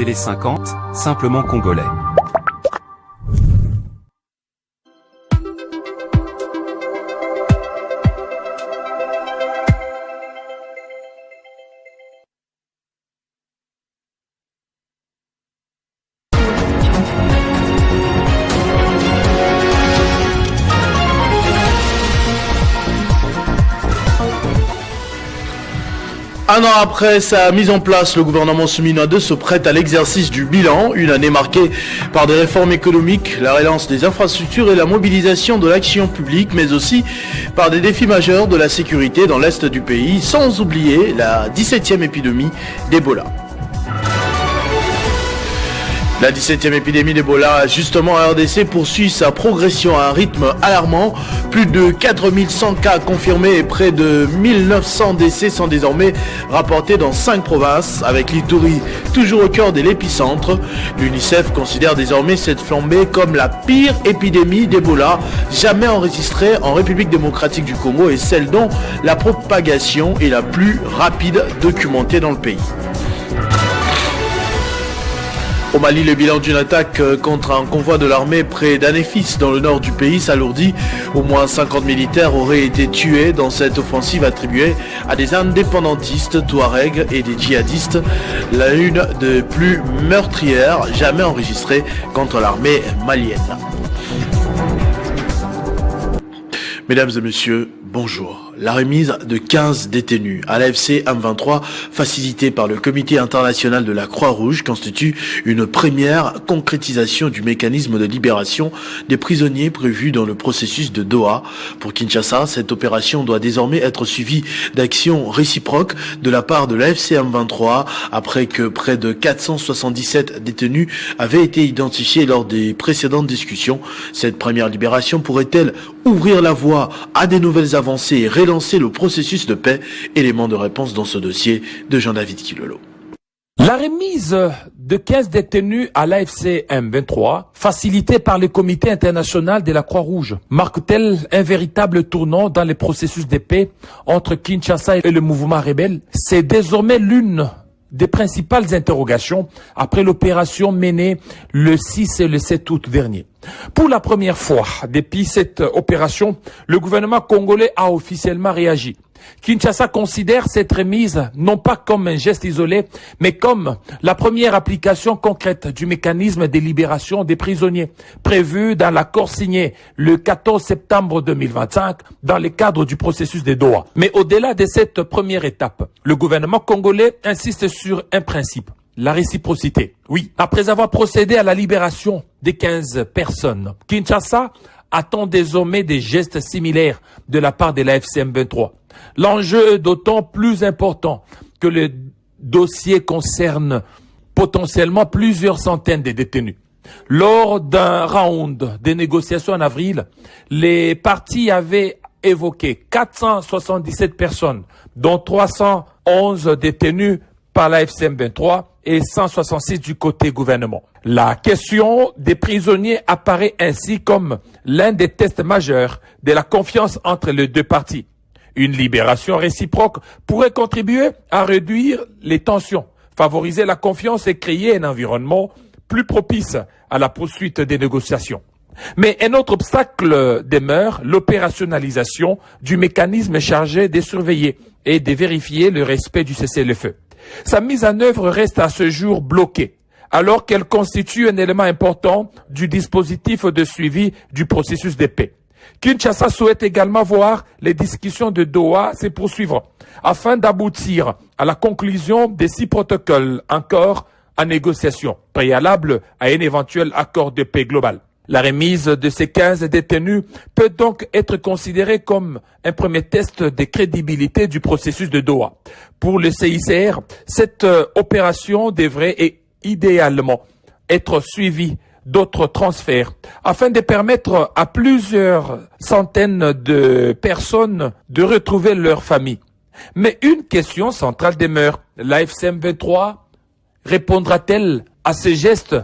Télé 50, simplement congolais. Un an après sa mise en place, le gouvernement Soumina II se prête à l'exercice du bilan, une année marquée par des réformes économiques, la relance des infrastructures et la mobilisation de l'action publique, mais aussi par des défis majeurs de la sécurité dans l'est du pays, sans oublier la 17e épidémie d'Ebola. La 17e épidémie d'Ebola, justement à RDC, poursuit sa progression à un rythme alarmant. Plus de 4100 cas confirmés et près de 1900 décès sont désormais rapportés dans 5 provinces, avec l'Ituri toujours au cœur de l'épicentre. L'UNICEF considère désormais cette flambée comme la pire épidémie d'Ebola jamais enregistrée en République démocratique du Congo et celle dont la propagation est la plus rapide documentée dans le pays. Au Mali, le bilan d'une attaque contre un convoi de l'armée près d'Anéfis dans le nord du pays s'alourdit. Au moins 50 militaires auraient été tués dans cette offensive attribuée à des indépendantistes touaregs et des djihadistes, l'une des plus meurtrières jamais enregistrées contre l'armée malienne. Mesdames et messieurs, bonjour. La remise de 15 détenus à l'AFC M23, facilitée par le Comité international de la Croix-Rouge, constitue une première concrétisation du mécanisme de libération des prisonniers prévu dans le processus de Doha. Pour Kinshasa, cette opération doit désormais être suivie d'actions réciproques de la part de l'AFC M23, après que près de 477 détenus avaient été identifiés lors des précédentes discussions. Cette première libération pourrait-elle ouvrir la voie à des nouvelles avancées et relancer le processus de paix? Élément de réponse dans ce dossier de Jean-David Kilolo. La remise de 15 détenus à l'AFC M23, facilitée par le Comité international de la Croix-Rouge, marque-t-elle un véritable tournant dans le processus de paix entre Kinshasa et le mouvement rebelle? C'est désormais l'une des principales interrogations après l'opération menée le 6 et le 7 août dernier. Pour la première fois depuis cette opération, le gouvernement congolais a officiellement réagi. Kinshasa considère cette remise non pas comme un geste isolé, mais comme la première application concrète du mécanisme de libération des prisonniers prévu dans l'accord signé le 14 septembre 2025 dans le cadre du processus de Doha. Mais au-delà de cette première étape, le gouvernement congolais insiste sur un principe: la réciprocité. Oui, après avoir procédé à la libération des 15 personnes, Kinshasa attend désormais des gestes similaires de la part de la FCM23. L'enjeu est d'autant plus important que le dossier concerne potentiellement plusieurs centaines de détenus. Lors d'un round de négociations en avril, les parties avaient évoqué 477 personnes, dont 311 détenus par la FCM23 et 166 du côté gouvernement. La question des prisonniers apparaît ainsi comme l'un des tests majeurs de la confiance entre les deux parties. Une libération réciproque pourrait contribuer à réduire les tensions, favoriser la confiance et créer un environnement plus propice à la poursuite des négociations. Mais un autre obstacle demeure: l'opérationnalisation du mécanisme chargé de surveiller et de vérifier le respect du cessez-le-feu. Sa mise en œuvre reste à ce jour bloquée, alors qu'elle constitue un élément important du dispositif de suivi du processus de paix. Kinshasa souhaite également voir les discussions de Doha se poursuivre, afin d'aboutir à la conclusion des 6 protocoles encore en négociation, préalable à un éventuel accord de paix global. La remise de ces 15 détenus peut donc être considérée comme un premier test de crédibilité du processus de Doha. Pour le CICR, cette opération devrait idéalement être suivie d'autres transferts afin de permettre à plusieurs centaines de personnes de retrouver leur famille. Mais une question centrale demeure: la FCM23 répondra-t-elle à ces gestes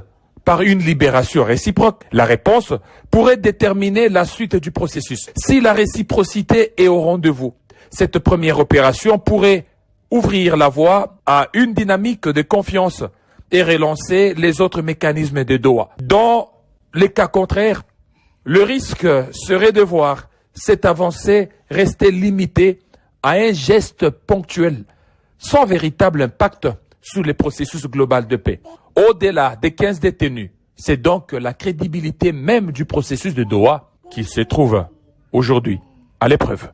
par une libération réciproque? La réponse pourrait déterminer la suite du processus. Si la réciprocité est au rendez-vous, cette première opération pourrait ouvrir la voie à une dynamique de confiance et relancer les autres mécanismes de Doha. Dans les cas contraires, le risque serait de voir cette avancée rester limitée à un geste ponctuel, sans véritable impact sur les processus global de paix. Au-delà des 15 détenus, c'est donc la crédibilité même du processus de Doha qui se trouve aujourd'hui à l'épreuve.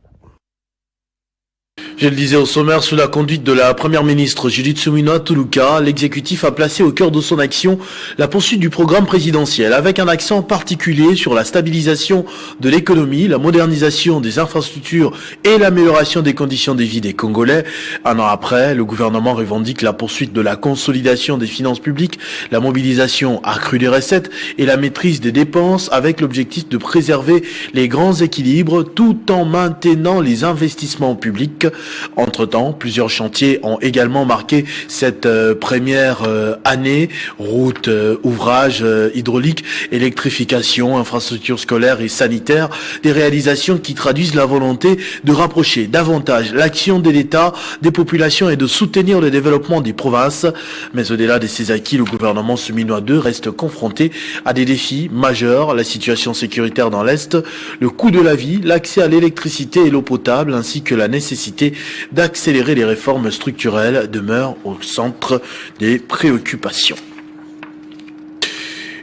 Je le disais au sommaire, sous la conduite de la première ministre Judith Suminwa Tuluka, l'exécutif a placé au cœur de son action la poursuite du programme présidentiel, avec un accent particulier sur la stabilisation de l'économie, la modernisation des infrastructures et l'amélioration des conditions de vie des Congolais. Un an après, le gouvernement revendique la poursuite de la consolidation des finances publiques, la mobilisation accrue des recettes et la maîtrise des dépenses, avec l'objectif de préserver les grands équilibres tout en maintenant les investissements publics. Entre-temps, plusieurs chantiers ont également marqué cette première année. Routes, ouvrages hydrauliques, électrification, infrastructures scolaires et sanitaires. Des réalisations qui traduisent la volonté de rapprocher davantage l'action de l'État, des populations et de soutenir le développement des provinces. Mais au-delà de ces acquis, le gouvernement Suminwa II reste confronté à des défis majeurs. La situation sécuritaire dans l'Est, le coût de la vie, l'accès à l'électricité et l'eau potable, ainsi que la nécessité d'accélérer les réformes structurelles demeurent au centre des préoccupations.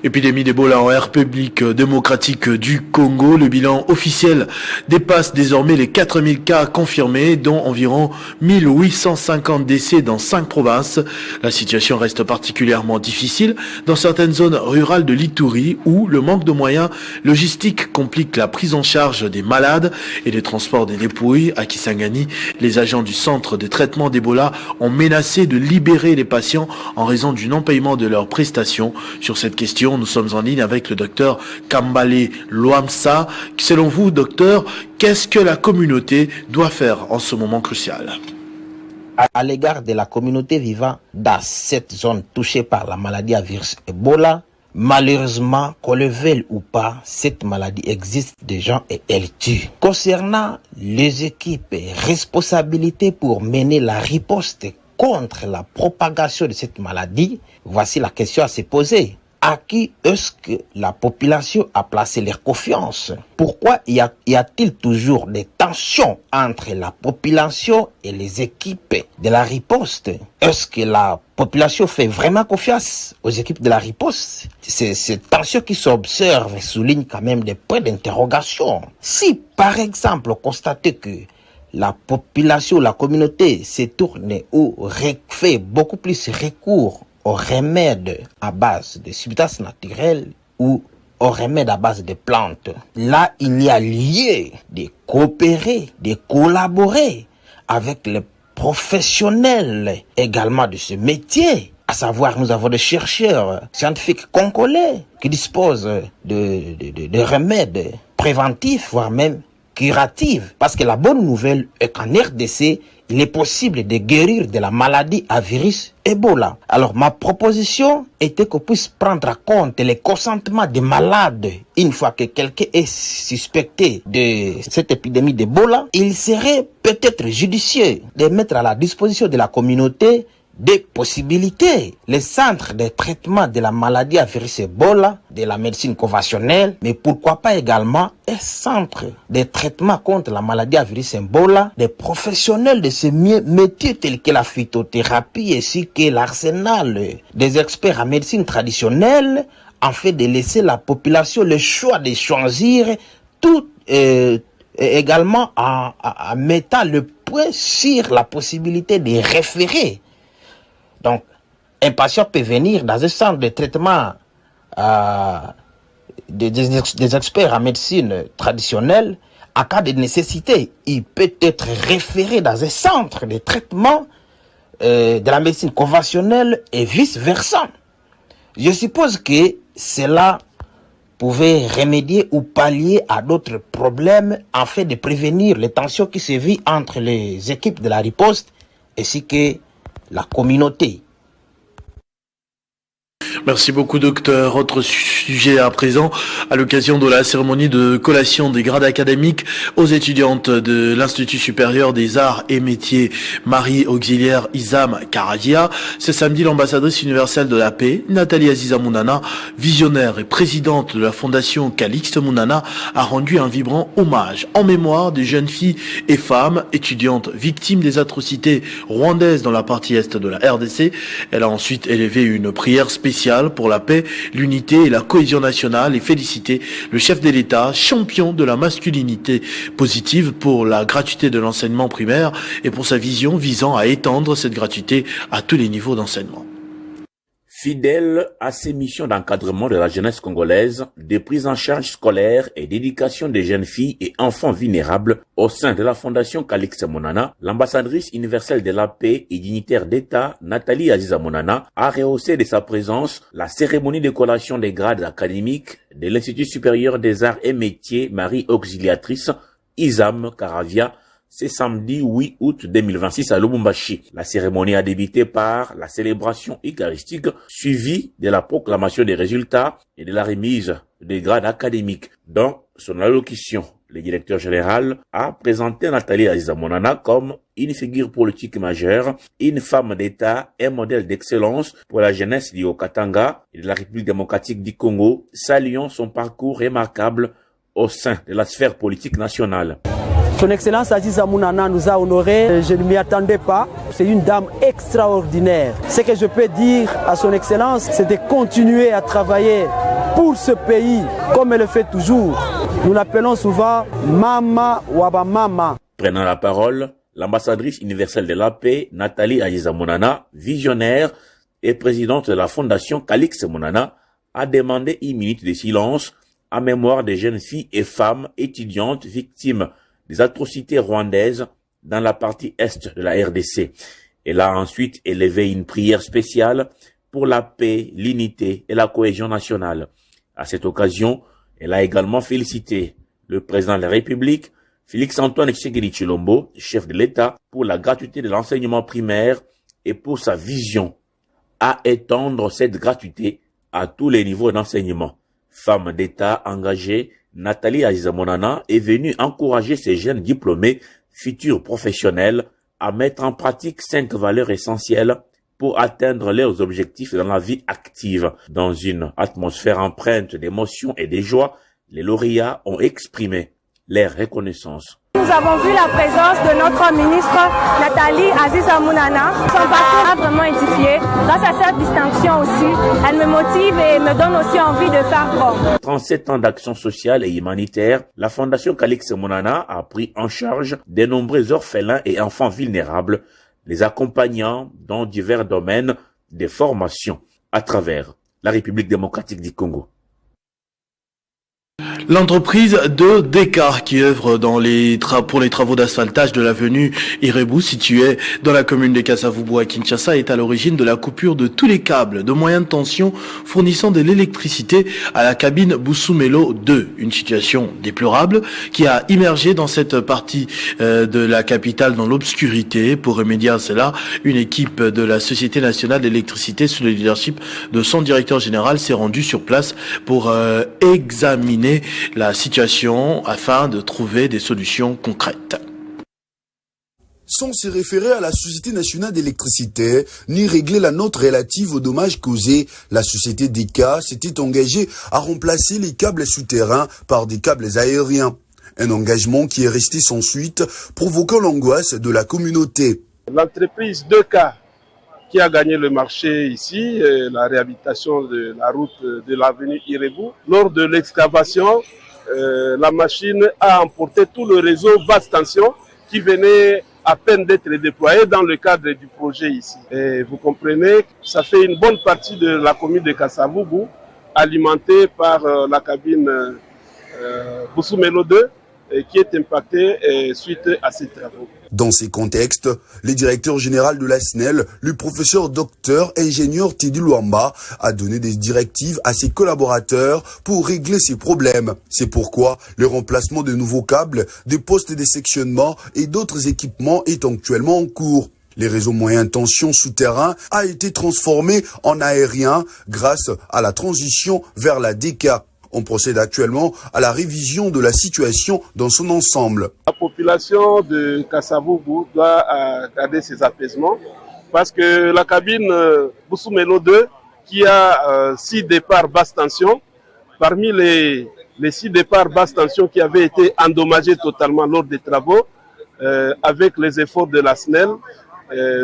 Épidémie d'Ebola en République démocratique du Congo. Le bilan officiel dépasse désormais les 4000 cas confirmés, dont environ 1850 décès dans 5 provinces. La situation reste particulièrement difficile dans certaines zones rurales de l'Ituri, où le manque de moyens logistiques complique la prise en charge des malades et les transports des dépouilles. À Kisangani, les agents du centre de traitement d'Ebola ont menacé de libérer les patients en raison du non-paiement de leurs prestations. Sur cette question, nous sommes en ligne avec le docteur Kambale Lwamsa. Selon vous, docteur, qu'est-ce que la communauté doit faire en ce moment crucial? À l'égard de la communauté vivant dans cette zone touchée par la maladie à virus Ebola, malheureusement, qu'on le veuille ou pas, cette maladie existe déjà et elle tue. Concernant les équipes et responsabilités pour mener la riposte contre la propagation de cette maladie, voici la question à se poser. À qui est-ce que la population a placé leur confiance? Pourquoi y a-t-il toujours des tensions entre la population et les équipes de la riposte? Est-ce que la population fait vraiment confiance aux équipes de la riposte? Ces tensions qui s'observent soulignent quand même des points d'interrogation. Si, par exemple, on constate que la population, la communauté se tourne ou fait beaucoup plus recours aux remèdes à base de substances naturelles ou aux remèdes à base de plantes. Là, il y a lieu de coopérer, de collaborer avec les professionnels également de ce métier. À savoir, nous avons des chercheurs scientifiques congolais qui disposent de remèdes préventifs, voire même curatifs. Parce que la bonne nouvelle est qu'en RDC, il est possible de guérir de la maladie à virus Ebola. Alors ma proposition était qu'on puisse prendre en compte les consentements des malades. Une fois que quelqu'un est suspecté de cette épidémie d'Ebola, il serait peut-être judicieux de mettre à la disposition de la communauté des possibilités. Les centres de traitement de la maladie à virus Ebola, de la médecine conventionnelle, mais pourquoi pas également un centre de traitement contre la maladie à virus Ebola, des professionnels de ce métier tels que la phytothérapie ainsi que l'arsenal des experts en médecine traditionnelle, en fait de laisser la population le choix de choisir tout également en mettant le point sur la possibilité de référer. Donc, un patient peut venir dans un centre de traitement des experts en médecine traditionnelle. En cas de nécessité, il peut être référé dans un centre de traitement de la médecine conventionnelle et vice-versa. Je suppose que cela pouvait remédier ou pallier à d'autres problèmes afin de prévenir les tensions qui se vivent entre les équipes de la riposte ainsi que la communauté. Merci beaucoup, docteur. Autre sujet à présent, à l'occasion de la cérémonie de collation des grades académiques aux étudiantes de l'Institut supérieur des arts et métiers Marie Auxiliaire Isam Karadia. Ce samedi, l'ambassadrice universelle de la paix, Nathalie Aziza Mounana, visionnaire et présidente de la fondation Calixte Mounana, a rendu un vibrant hommage en mémoire des jeunes filles et femmes étudiantes victimes des atrocités rwandaises dans la partie est de la RDC. Elle a ensuite élevé une prière spéciale pour la paix, l'unité et la cohésion nationale et félicité le chef de l'État, champion de la masculinité positive pour la gratuité de l'enseignement primaire et pour sa vision visant à étendre cette gratuité à tous les niveaux d'enseignement. Fidèle à ses missions d'encadrement de la jeunesse congolaise, de prise en charge scolaire et d'éducation des jeunes filles et enfants vulnérables au sein de la Fondation Calixte Mounana, l'ambassadrice universelle de la paix et dignitaire d'État, Nathalie Aziza Mounana, a rehaussé de sa présence la cérémonie de collation des grades académiques de l'Institut supérieur des arts et métiers Marie Auxiliatrice Isam Karadia, c'est samedi 8 août 2026 à Lubumbashi. La cérémonie a débuté par la célébration eucharistique suivie de la proclamation des résultats et de la remise des grades académiques. Dans son allocution, le directeur général a présenté Nathalie Aziza Mounana comme une figure politique majeure, une femme d'État, un modèle d'excellence pour la jeunesse du Haut-Katanga et de la République démocratique du Congo, saluant son parcours remarquable au sein de la sphère politique nationale. Son Excellence Aziza Mounana nous a honorés, je ne m'y attendais pas. C'est une dame extraordinaire. Ce que je peux dire à son Excellence, c'est de continuer à travailler pour ce pays, comme elle le fait toujours. Nous l'appelons souvent Mama Waba Mama. Prenant la parole, l'ambassadrice universelle de la paix, Nathalie Aziza Mounana, visionnaire et présidente de la fondation Calixte Mounana, a demandé une minute de silence en mémoire des jeunes filles et femmes étudiantes victimes des atrocités rwandaises dans la partie est de la RDC. Elle a ensuite élevé une prière spéciale pour la paix, l'unité et la cohésion nationale. À cette occasion, elle a également félicité le président de la République, Félix-Antoine Tshisekedi Tshilombo, chef de l'État, pour la gratuité de l'enseignement primaire et pour sa vision à étendre cette gratuité à tous les niveaux d'enseignement. Femme d'État engagée, Nathalie Aziza Mounana est venue encourager ces jeunes diplômés, futurs professionnels, à mettre en pratique 5 valeurs essentielles pour atteindre leurs objectifs dans la vie active. Dans une atmosphère empreinte d'émotion et de joie, les lauréats ont exprimé leur reconnaissance. Nous avons vu la présence de notre ministre Nathalie Aziza Mounana. Son parcours a vraiment édifié. Grâce à cette distinction aussi, elle me motive et me donne aussi envie de faire comme. 37 ans d'action sociale et humanitaire, la Fondation Calixte Mounana a pris en charge de nombreux orphelins et enfants vulnérables, les accompagnant dans divers domaines de formation à travers la République démocratique du Congo. L'entreprise de Deka qui œuvre pour les travaux d'asphaltage de l'avenue Irebu située dans la commune de Kasavubu à Kinshasa est à l'origine de la coupure de tous les câbles de moyenne tension fournissant de l'électricité à la cabine Busumelo 2. Une situation déplorable qui a immergé dans cette partie de la capitale dans l'obscurité. Pour remédier à cela, une équipe de la Société nationale d'électricité sous le leadership de son directeur général s'est rendue sur place pour examiner la situation afin de trouver des solutions concrètes. Sans se référer à la Société nationale d'électricité, ni régler la note relative aux dommages causés, la société Deka s'était engagée à remplacer les câbles souterrains par des câbles aériens. Un engagement qui est resté sans suite, provoquant l'angoisse de la communauté. L'entreprise Deka qui a gagné le marché ici, la réhabilitation de la route de l'avenue Irebu. Lors de l'excavation, la machine a emporté tout le réseau basse tension qui venait à peine d'être déployé dans le cadre du projet ici. Et vous comprenez, ça fait une bonne partie de la commune de Kasavubu, alimentée par la cabine Busumelo 2, qui est impactée suite à ces travaux. Dans ces contextes, le directeur général de la SNEL, le professeur docteur ingénieur Teddy Luamba, a donné des directives à ses collaborateurs pour régler ces problèmes. C'est pourquoi le remplacement de nouveaux câbles, des postes de sectionnement et d'autres équipements est actuellement en cours. Les réseaux moyenne tension souterrains a été transformé en aérien grâce à la transition vers la DK. On procède actuellement à la révision de la situation dans son ensemble. La population de Kasavubu doit garder ses apaisements parce que la cabine Boussoumelo 2, qui a 6 départs basse tension, parmi les 6 départs basse tension qui avaient été endommagés totalement lors des travaux, avec les efforts de la SNEL,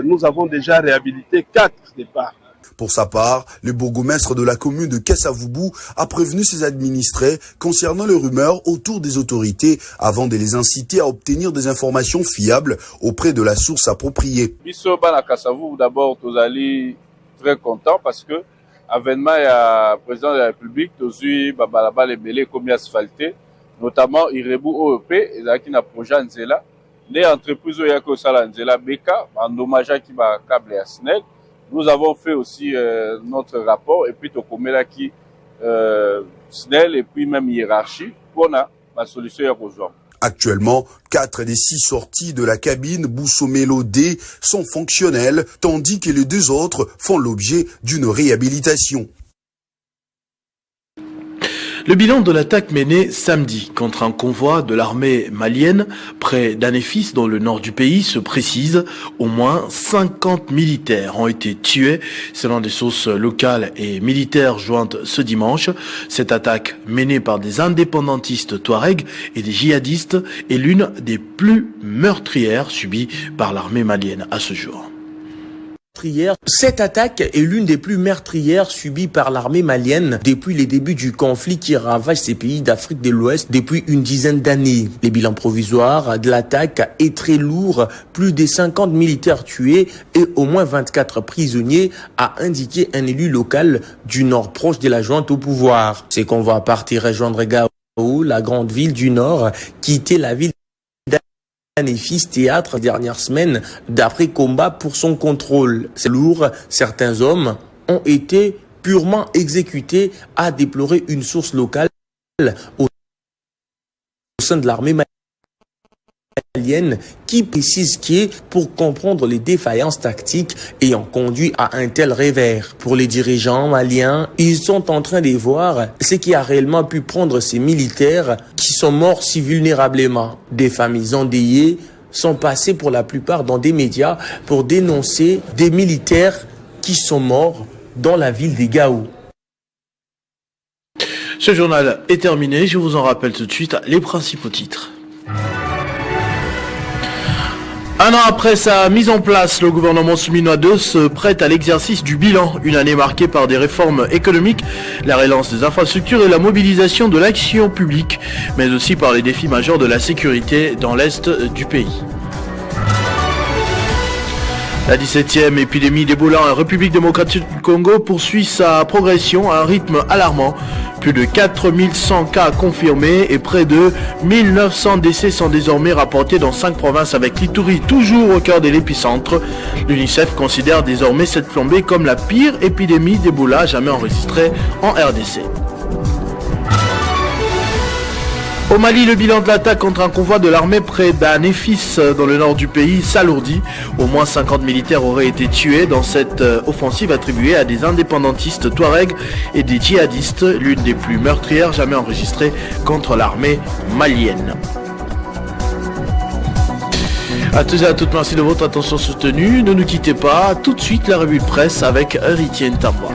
nous avons déjà réhabilité 4 départs. Pour sa part, le bourgmestre de la commune de Kasavubu a prévenu ses administrés concernant les rumeurs autour des autorités avant de les inciter à obtenir des informations fiables auprès de la source appropriée. D'abord, nous allons très contents parce que avènement le président de la République, Tozui Babalaba les belés comme asphalté, notamment Irebu OEP et qui n'a projet Nzela. Les entreprises qui ont ça Nzela Beka, endommage qui va câble à SNEL. Nous avons fait aussi notre rapport et puis Tokomela qui SNEL et puis même hiérarchie pour la solution à rejoindre. Actuellement, 4 des 6 sorties de la cabine Boussoumelo D sont fonctionnelles, tandis que les 2 autres font l'objet d'une réhabilitation. Le bilan de l'attaque menée samedi contre un convoi de l'armée malienne près d'Anefis dans le nord du pays se précise. Au moins 50 militaires ont été tués selon des sources locales et militaires jointes ce dimanche. Cette attaque menée par des indépendantistes touaregs et des djihadistes est l'une des plus meurtrières subies par l'armée malienne à ce jour. Cette attaque est l'une des plus meurtrières subies par l'armée malienne depuis les débuts du conflit qui ravage ces pays d'Afrique de l'Ouest depuis une dizaine d'années. Les bilans provisoires de l'attaque est très lourd, plus de 50 militaires tués et au moins 24 prisonniers, a indiqué un élu local du nord proche de la junte au pouvoir. Ces convois partirent rejoindre Gao, la grande ville du nord, quitter la ville Anefis, théâtre dernière semaine d'après combat pour son contrôle. C'est lourd, certains hommes ont été purement exécutés, a déploré une source locale au sein de l'armée malienne qui précise qu'est pour comprendre les défaillances tactiques ayant conduit à un tel revers. Pour les dirigeants maliens, ils sont en train de voir ce qui a réellement pu prendre ces militaires qui sont morts si vulnérablement. Des familles endeuillées sont passées pour la plupart dans des médias pour dénoncer des militaires qui sont morts dans la ville de Gao. Ce journal est terminé, je vous en rappelle tout de suite les principaux titres. Un an après sa mise en place, le gouvernement souminois 2 se prête à l'exercice du bilan. Une année marquée par des réformes économiques, la relance des infrastructures et la mobilisation de l'action publique, mais aussi par les défis majeurs de la sécurité dans l'est du pays. La 17e épidémie d'Ebola en République démocratique du Congo poursuit sa progression à un rythme alarmant. Plus de 4100 cas confirmés et près de 1900 décès sont désormais rapportés dans 5 provinces avec l'Ituri toujours au cœur de l'épicentre. L'UNICEF considère désormais cette flambée comme la pire épidémie d'Ebola jamais enregistrée en RDC. Au Mali, le bilan de l'attaque contre un convoi de l'armée près d'Anefis dans le nord du pays s'alourdit. Au moins 50 militaires auraient été tués dans cette offensive attribuée à des indépendantistes touaregs et des djihadistes, l'une des plus meurtrières jamais enregistrées contre l'armée malienne. À tous et à toutes, merci de votre attention soutenue. Ne nous quittez pas. Tout de suite, la revue de presse avec Héritier Ntambois.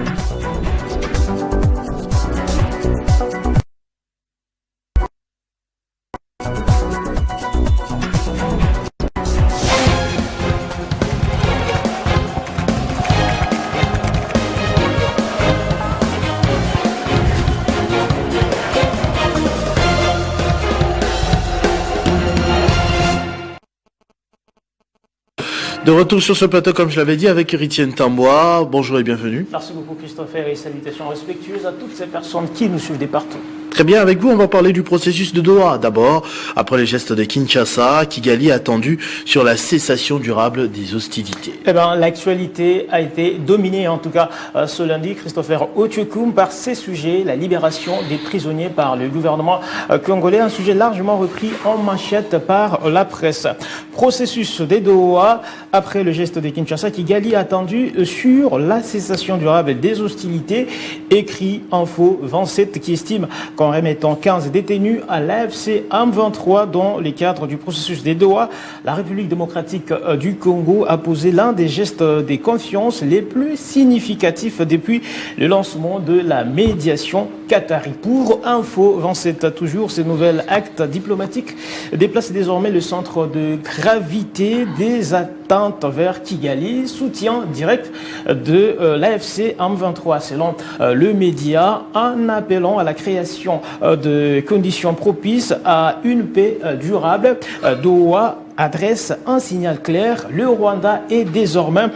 De retour sur ce plateau, comme je l'avais dit, avec Héritier Ntambois. Bonjour et bienvenue. Merci beaucoup Christopher et salutations respectueuses à toutes ces personnes qui nous suivent des partout. Très bien, avec vous, on va parler du processus de Doha. D'abord, après les gestes de Kinshasa, Kigali a attendu sur la cessation durable des hostilités. L'actualité a été dominée, en tout cas ce lundi, Christopher Otiokoum, par ces sujets, la libération des prisonniers par le gouvernement congolais, un sujet largement repris en manchette par la presse. Processus de Doha, après le geste de Kinshasa, Kigali a attendu sur la cessation durable des hostilités, écrit Info 27 qui estime qu'en remettant 15 détenus à l'AFC M23 dans les cadres du processus de Doha, la République démocratique du Congo a posé l'un des gestes de confiance les plus significatifs depuis le lancement de la médiation qatari. Pour Info 27 toujours, ces nouveaux actes diplomatiques déplacent désormais le centre de gravité des attentes vers Kigali, soutien direct de l'AFC M23 selon le média, en appelant à la création de conditions propices à une paix durable. Doha adresse un signal clair. Le Rwanda est désormais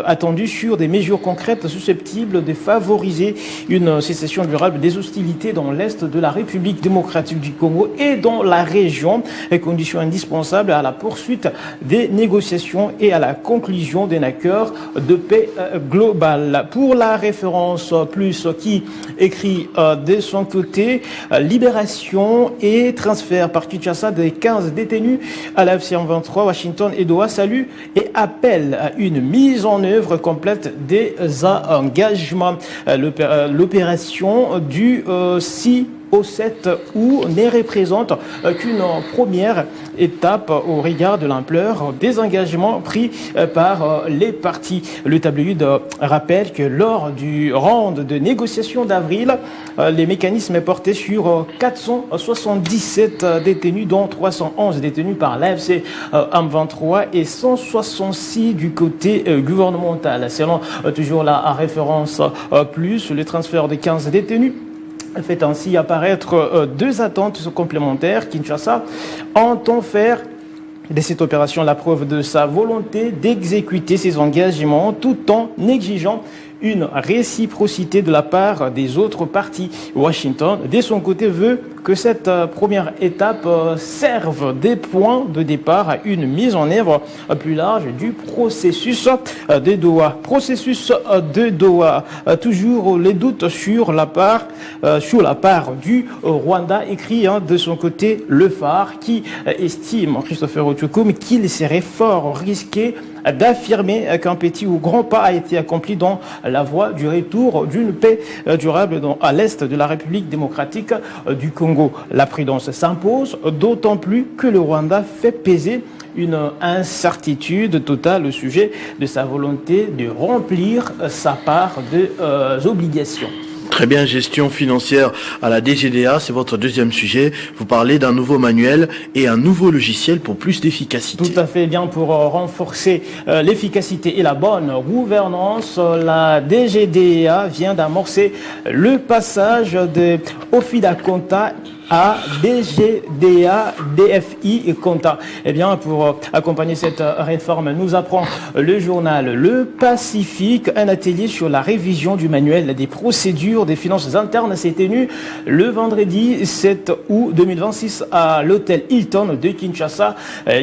attendu sur des mesures concrètes susceptibles de favoriser une cessation durable des hostilités dans l'est de la République démocratique du Congo et dans la région, condition indispensable à la poursuite des négociations et à la conclusion d'un accord de paix global. Pour la référence plus qui écrit de son côté, libération et transfert par Kinshasa des 15 détenus à la FC23, Washington et Doha saluent et appellent à une mise en œuvre complète des engagements. L'opération du 6 au 7 août ne représente qu'une première étape au regard de l'ampleur des engagements pris par les parties. Le tabloïd rappelle que lors du round de négociation d'avril, les mécanismes portaient sur 477 détenus, dont 311 détenus par l'AFC M23 et 166 du côté gouvernemental. Selon toujours la référence plus, le transfert de 15 détenus fait ainsi apparaître deux attentes complémentaires. Kinshasa entend faire de cette opération la preuve de sa volonté d'exécuter ses engagements tout en exigeant une réciprocité de la part des autres parties. Washington, de son côté, veut que cette première étape serve des points de départ à une mise en œuvre plus large du processus de Doha. Processus de Doha, toujours les doutes sur la part du Rwanda, écrit de son côté Le Phare, qui estime, Christopher Otiokoum, qu'il serait fort risqué d'affirmer qu'un petit ou grand pas a été accompli dans la voie du retour d'une paix durable à l'est de la République démocratique du Congo. La prudence s'impose, d'autant plus que le Rwanda fait peser une incertitude totale au sujet de sa volonté de remplir sa part des obligations. Très bien, gestion financière à la DGDA, c'est votre deuxième sujet. Vous parlez d'un nouveau manuel et un nouveau logiciel pour plus d'efficacité. Tout à fait, bien pour renforcer l'efficacité et la bonne gouvernance, la DGDA vient d'amorcer le passage de Ofida Compta à DGDA, DFI et Compta. Eh bien, pour accompagner cette réforme, nous apprend le journal Le Pacifique. Un atelier sur la révision du manuel des procédures des finances internes s'est tenu le vendredi 7 août 2026 à l'hôtel Hilton de Kinshasa.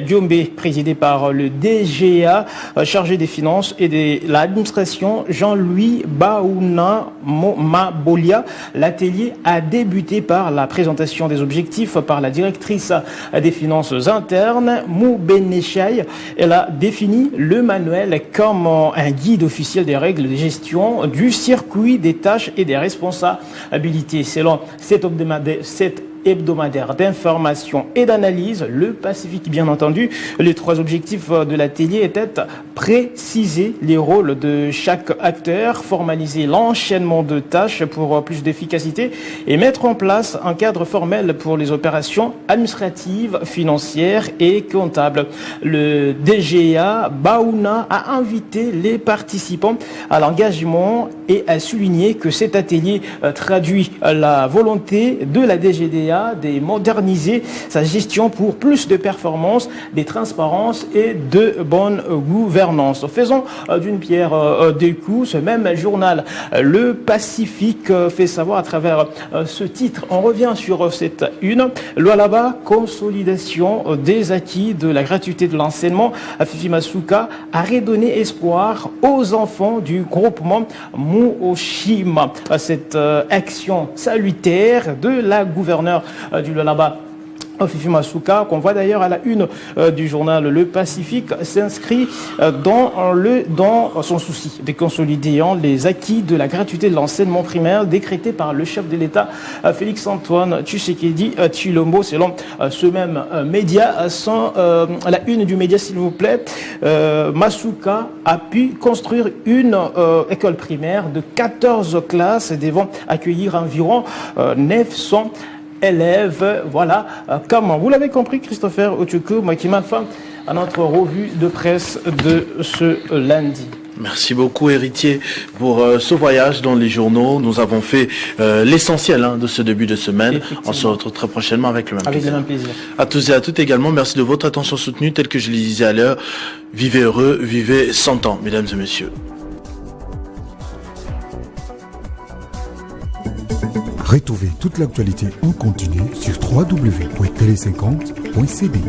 Gombe, présidé par le DGA, chargé des finances et de l'administration, Jean-Louis Baouna Mabolia. L'atelier a débuté par la présentation des objectifs par la directrice des finances internes, Mou Benechai. Elle a défini le manuel comme un guide officiel des règles de gestion du circuit des tâches et des responsabilités. Selon cette hebdomadaire d'information et d'analyse, Le Pacifique, bien entendu, les trois objectifs de l'atelier étaient préciser les rôles de chaque acteur, formaliser l'enchaînement de tâches pour plus d'efficacité et mettre en place un cadre formel pour les opérations administratives, financières et comptables. Le DGA Baouna a invité les participants à l'engagement et a souligné que cet atelier traduit la volonté de la DGDA cela, de moderniser sa gestion pour plus de performance, de transparence et de bonne gouvernance. Faisons d'une pierre deux coups. Ce même journal, Le Pacifique, fait savoir à travers ce titre. On revient sur cette une. Lualaba, consolidation des acquis de la gratuité de l'enseignement. Fifi Masuka a redonné espoir aux enfants du groupement Muoshima. Cette action salutaire de la gouverneure du Lualaba, Fifi Masuka, qu'on voit d'ailleurs à la une du journal Le Pacifique, s'inscrit dans son souci de consolider les acquis de la gratuité de l'enseignement primaire décrété par le chef de l'État Félix-Antoine Tshisekedi Tshilombo. Selon ce même média, sans la une du média s'il vous plaît, Masuka a pu construire une école primaire de 14 classes devant accueillir environ 900 élèves. Voilà, comme vous l'avez compris, Christopher Otuku, moi qui m'a fait à notre revue de presse de ce lundi. Merci beaucoup, héritier, pour ce voyage dans les journaux. Nous avons fait l'essentiel de ce début de semaine. On se retrouve très prochainement avec le même plaisir. Avec le même plaisir. À tous et à toutes également, merci de votre attention soutenue, tel que je le disais à l'heure. Vivez heureux, vivez 100 ans, mesdames et messieurs. Retrouvez toute l'actualité en continu sur www.tele50.cd.